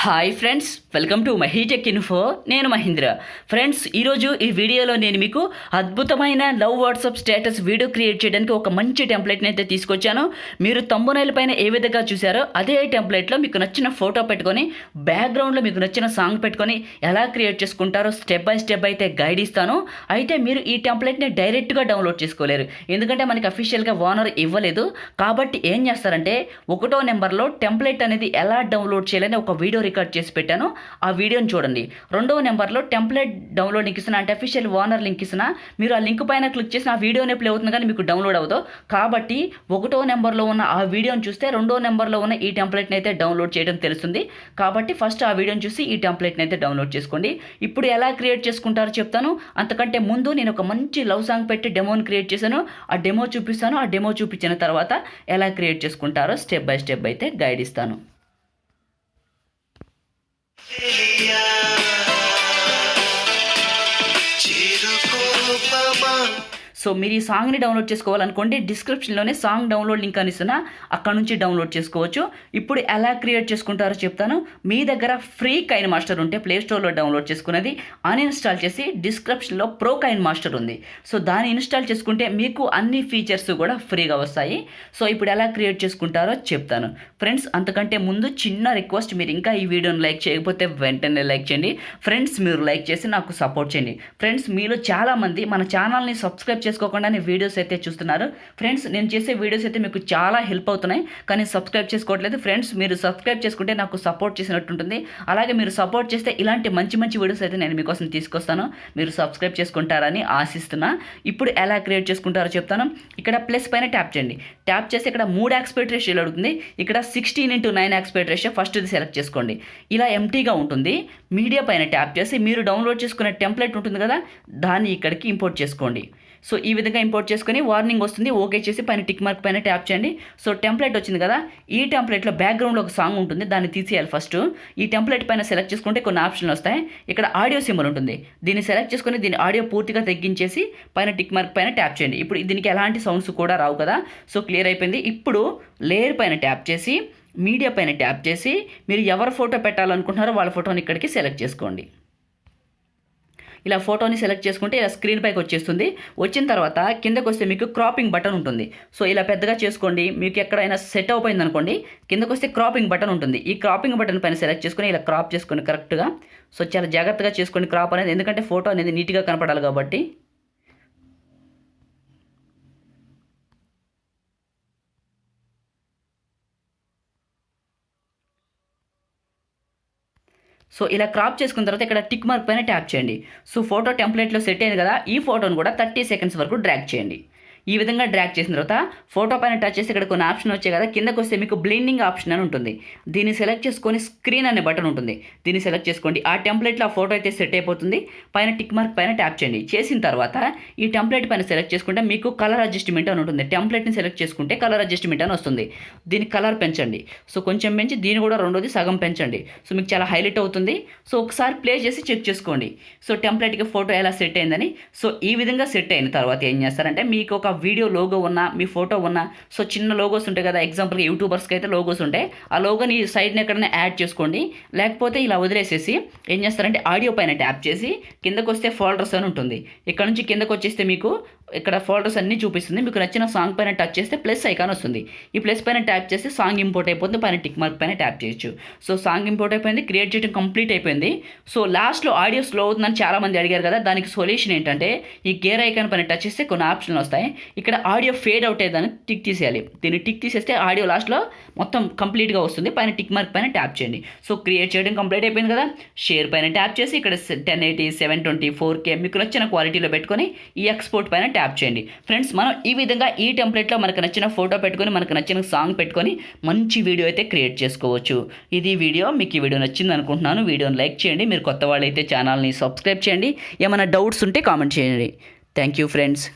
Hi friends, welcome to Mahi tech info. నేను Mahindra. Friends, ఈరోజు ఈ వీడియోలో నేను మీకు అద్భుతమైన love WhatsApp status video create చేయడానికి ఒక మంచి టెంప్లెట్ని అయితే తీసుకొచ్చాను. మీరు తంబునైల్ పైన ఏ విధంగా చూసారో అదే టెంప్లెట్లో మీకు నచ్చిన ఫోటో పెట్టుకొని బ్యాక్గ్రౌండ్లో మీకు నచ్చిన సాంగ్ పెట్టుకొని ఎలా క్రియేట్ చేసుకుంటారో స్టెప్ బై స్టెప్ అయితే గైడ్ ఇస్తాను. అయితే మీరు ఈ టెంప్లెట్ని డైరెక్ట్గా డౌన్లోడ్ చేసుకోలేరు, ఎందుకంటే మనకి అఫీషియల్గా ఓనర్ ఇవ్వలేదు. కాబట్టి ఏం చేస్తారంటే 1వ నెంబర్లో టెంప్లెట్ అనేది ఎలా డౌన్లోడ్ చేయాలని ఒక వీడియో రికార్డ్ చేసి పెట్టాను. ఆ వీడియోని చూడండి. 2వ నెంబర్లో టెంప్లెట్ డౌన్లోడ్ లింక్ ఇస్తున్నా, అంటే అఫీషియల్ ఓనర్ లింక్ ఇస్తున్నా. మీరు ఆ లింక్ పైన క్లిక్ చేసి ఆ వీడియోనే ప్లే అవుతుంది, కానీ మీకు డౌన్లోడ్ అవ్వదు. కాబట్టి 1వ నెంబర్లో ఉన్న ఆ వీడియోని చూస్తే 2వ నెంబర్లో ఉన్న ఈ టెంప్లెట్ని అయితే డౌన్లోడ్ చేయడం తెలుస్తుంది. కాబట్టి ఫస్ట్ ఆ వీడియోని చూసి ఈ టెంప్లెట్ని అయితే డౌన్లోడ్ చేసుకోండి. ఇప్పుడు ఎలా క్రియేట్ చేసుకుంటారో చెప్తాను. అంతకంటే ముందు నేను ఒక మంచి లవ్ సాంగ్ పెట్టి డెమోని క్రియేట్ చేశాను. ఆ డెమో చూపిస్తాను. ఆ డెమో చూపించిన తర్వాత ఎలా క్రియేట్ చేసుకుంటారో స్టెప్ బై స్టెప్ అయితే గైడ్ ఇస్తాను. సో మీరు ఈ సాంగ్ని డౌన్లోడ్ చేసుకోవాలనుకోండి, డిస్క్రిప్షన్లోనే సాంగ్ డౌన్లోడ్ లింక్ అని ఇస్తున్నా, అక్కడ నుంచి డౌన్లోడ్ చేసుకోవచ్చు. ఇప్పుడు ఎలా క్రియేట్ చేసుకుంటారో చెప్తాను. మీ దగ్గర ఫ్రీ కైన్ మాస్టర్ ఉంటే ప్లేస్టోర్లో డౌన్లోడ్ చేసుకున్నది అన్ఇన్స్టాల్ చేసి డిస్క్రిప్షన్లో ప్రో కైన్ మాస్టర్ ఉంది. సో దాన్ని ఇన్స్టాల్ చేసుకుంటే మీకు అన్ని ఫీచర్స్ కూడా ఫ్రీగా వస్తాయి. సో ఇప్పుడు ఎలా క్రియేట్ చేసుకుంటారో చెప్తాను. ఫ్రెండ్స్, అంతకంటే ముందు చిన్న రిక్వెస్ట్, మీరు ఇంకా ఈ వీడియోని లైక్ చేయకపోతే వెంటనే లైక్ చేయండి. ఫ్రెండ్స్, మీరు లైక్ చేసి నాకు సపోర్ట్ చేయండి. ఫ్రెండ్స్, మీలో చాలామంది మన ఛానల్ని సబ్స్క్రైబ్ చేసుకోకుండా వీడియోస్ అయితే చూస్తున్నారు. ఫ్రెండ్స్, నేను చేసే వీడియోస్ అయితే మీకు చాలా హెల్ప్ అవుతున్నాయి, కానీ సబ్స్క్రైబ్ చేసుకోవట్లేదు. ఫ్రెండ్స్, మీరు సబ్స్క్రైబ్ చేసుకుంటే నాకు సపోర్ట్ చేసినట్టు ఉంటుంది. అలాగే మీరు సపోర్ట్ చేస్తే ఇలాంటి మంచి మంచి వీడియోస్ అయితే నేను మీకోసం తీసుకొస్తాను. మీరు సబ్స్క్రైబ్ చేసుకుంటారని ఆశిస్తున్నా. ఇప్పుడు ఎలా క్రియేట్ చేసుకుంటారో చెప్తాను. ఇక్కడ ప్లస్ పైన ట్యాప్ చేయండి. ట్యాప్ చేసి ఇక్కడ 3 ఆస్పెక్ట్ రేషియోలు అడుగుతుంది. ఇక్కడ 16:9 ఆస్పెక్ట్ రేషియో ఫస్ట్ది సెలెక్ట్ చేసుకోండి. ఇలా ఎంటీగా ఉంటుంది. మీడియా పైన ట్యాప్ చేసి మీరు డౌన్లోడ్ చేసుకునే టెంప్లెట్ ఉంటుంది కదా, దాన్ని ఇక్కడికి ఇంపోర్ట్ చేసుకోండి. సో ఈ విధంగా ఇంపోర్ట్ చేసుకొని వార్నింగ్ వస్తుంది, ఓకే చేసి పైన టిక్ మార్క్ పైన ట్యాప్ చేయండి. సో టెంప్లెట్ వచ్చింది కదా, ఈ టెంప్లెట్లో బ్యాక్గ్రౌండ్లో ఒక సాంగ్ ఉంటుంది, దాన్ని తీసేయాలి. ఫస్ట్ ఈ టెంప్లెట్ పైన సెలెక్ట్ చేసుకుంటే కొన్ని ఆప్షన్లు వస్తాయి. ఇక్కడ ఆడియో సింబల్ ఉంటుంది, దీన్ని సెలెక్ట్ చేసుకొని దీని ఆడియో పూర్తిగా తగ్గించేసి పైన టిక్ మార్క్ పైన ట్యాప్ చేయండి. ఇప్పుడు దీనికి ఎలాంటి సౌండ్స్ కూడా రావు కదా. సో క్లియర్ అయిపోయింది. ఇప్పుడు లేయర్ పైన ట్యాప్ చేసి మీడియా పైన ట్యాప్ చేసి మీరు ఎవరు ఫోటో పెట్టాలనుకుంటున్నారో వాళ్ళ ఫోటోని ఇక్కడికి సెలెక్ట్ చేసుకోండి. ఇలా ఫోటోని సెలెక్ట్ చేసుకుంటే ఇలా స్క్రీన్ పైకి వచ్చేస్తుంది. వచ్చిన తర్వాత కిందకు వస్తే మీకు క్రాపింగ్ బటన్ ఉంటుంది. సో ఇలా పెద్దగా చేసుకోండి. మీకు ఎక్కడైనా సెట్ అయిపోయింది అనుకోండి, కిందకు వస్తే క్రాపింగ్ బటన్ ఉంటుంది. ఈ క్రాపింగ్ బటన్ పైన సెలెక్ట్ చేసుకొని ఇలా క్రాప్ చేసుకోండి కరెక్ట్గా. సో చాలా జాగ్రత్తగా చేసుకోండి క్రాప్ అనేది, ఎందుకంటే ఫోటో అనేది నీట్గా కనపడాలి కాబట్టి. సో ఇలా క్రాప్ చేసుకున్న తర్వాత ఇక్కడ టిక్ మార్క్ పైన ట్యాప్ చేయండి. సో ఫోటో టెంప్లెట్లో సెట్ అయింది కదా, ఈ ఫోటోను కూడా 30 సెకండ్స్ వరకు డ్రాగ్ చేయండి. ఈ విధంగా డ్రాగ్ చేసిన తర్వాత ఫోటో పైన టచ్ చేసి ఇక్కడ కొన్ని ఆప్షన్ వచ్చాయి కదా, కిందకు వస్తే మీకు బ్లెండింగ్ ఆప్షన్ అని ఉంటుంది. దీన్ని సెలెక్ట్ చేసుకొని స్క్రీన్ అనే బటన్ ఉంటుంది, దీన్ని సెలెక్ట్ చేసుకోండి. ఆ టెంప్లెట్లో ఆ ఫోటో అయితే సెట్ అయిపోతుంది. పైన టిక్ మార్క్ పైన ట్యాప్ చేయండి. చేసిన తర్వాత ఈ టెంప్లెట్ పైన సెలెక్ట్ చేసుకుంటే మీకు కలర్ అడ్జస్ట్మెంట్ అని ఉంటుంది. టెంప్లెట్ని సెలెక్ట్ చేసుకుంటే కలర్ అడ్జస్ట్మెంట్ అని వస్తుంది. దీని కలర్ పెంచండి. సో కొంచెం పెంచి దీన్ని కూడా రెండోది సగం పెంచండి. సో మీకు చాలా హైలైట్ అవుతుంది. సో ఒకసారి ప్లే చేసి చెక్ చేసుకోండి. సో టెంప్లెట్కి ఫోటో ఎలా సెట్ అయిందని. సో ఈ విధంగా సెట్ అయిన తర్వాత ఏం చేస్తారంటే, మీకు ఒక వీడియో లోగో ఉన్నా, మీ ఫోటో ఉన్నా, సో చిన్న లోగోస్ ఉంటాయి కదా, ఎగ్జాంపుల్గా యూట్యూబర్స్కి అయితే లోగోస్ ఉంటాయి, ఆ లోగోని సైడ్ని ఎక్కడైనా యాడ్ చేసుకోండి. లేకపోతే ఇలా వదిలేసేసి ఏం చేస్తారంటే ఆడియో పైన ట్యాప్ చేసి కిందకు వస్తే ఫోల్డర్స్ అని ఉంటుంది. ఇక్కడ నుంచి కిందకు వచ్చేస్తే మీకు ఇక్కడ ఫోల్డర్స్ అన్నీ చూపిస్తుంది. మీకు నచ్చిన సాంగ్ పైన టచ్ చేస్తే ప్లస్ ఐకాన్ వస్తుంది. ఈ ప్లస్ పైన ట్యాప్ చేస్తే సాంగ్ ఇంపోర్ట్ అయిపోతుంది. పైన టిక్ మార్క్ పైన ట్యాప్ చేయొచ్చు. సో సాంగ్ ఇంపోర్ట్ అయిపోయింది, క్రియేట్ చేయడం కంప్లీట్ అయిపోయింది. సో లాస్ట్లో ఆడియో స్లో అవుతుందని చాలామంది అడిగారు కదా, దానికి సొల్యూషన్ ఏంటంటే ఈ గేర్ ఐకాన్ పైన టచ్ చేస్తే కొన్ని ఆప్షన్లు వస్తాయి. ఇక్కడ ఆడియో ఫేడ్ అవుట్ అయ్యేదాన్ని టిక్ తీసేయాలి. దీన్ని టిక్ తీసేస్తే ఆడియో లాస్ట్లో మొత్తం కంప్లీట్గా వస్తుంది. పైన టిక్ మార్క్ పైన ట్యాప్ చేయండి. సో క్రియేట్ చేయడం కంప్లీట్ అయిపోయింది కదా. షేర్ పైన ట్యాప్ చేసి ఇక్కడ 1080, 720, 4K మీకు నచ్చిన క్వాలిటీలో పెట్టుకొని ఈ ఎక్స్పోర్ట్ పైన ట్యాప్ చేయండి. ఫ్రెండ్స్, మనం ఈ విధంగా ఈ టెంప్లెట్లో మనకు నచ్చిన ఫోటో పెట్టుకొని మనకు నచ్చిన సాంగ్ పెట్టుకొని మంచి వీడియో అయితే క్రియేట్ చేసుకోవచ్చు. ఇది వీడియో. మీకు ఈ వీడియో నచ్చింది అనుకుంటున్నాను. వీడియోని లైక్ చేయండి. మీరు కొత్త వాళ్ళైతే ఛానల్ని సబ్స్క్రైబ్ చేయండి. ఏమైనా డౌట్స్ ఉంటే కామెంట్ చేయండి. Thank you friends.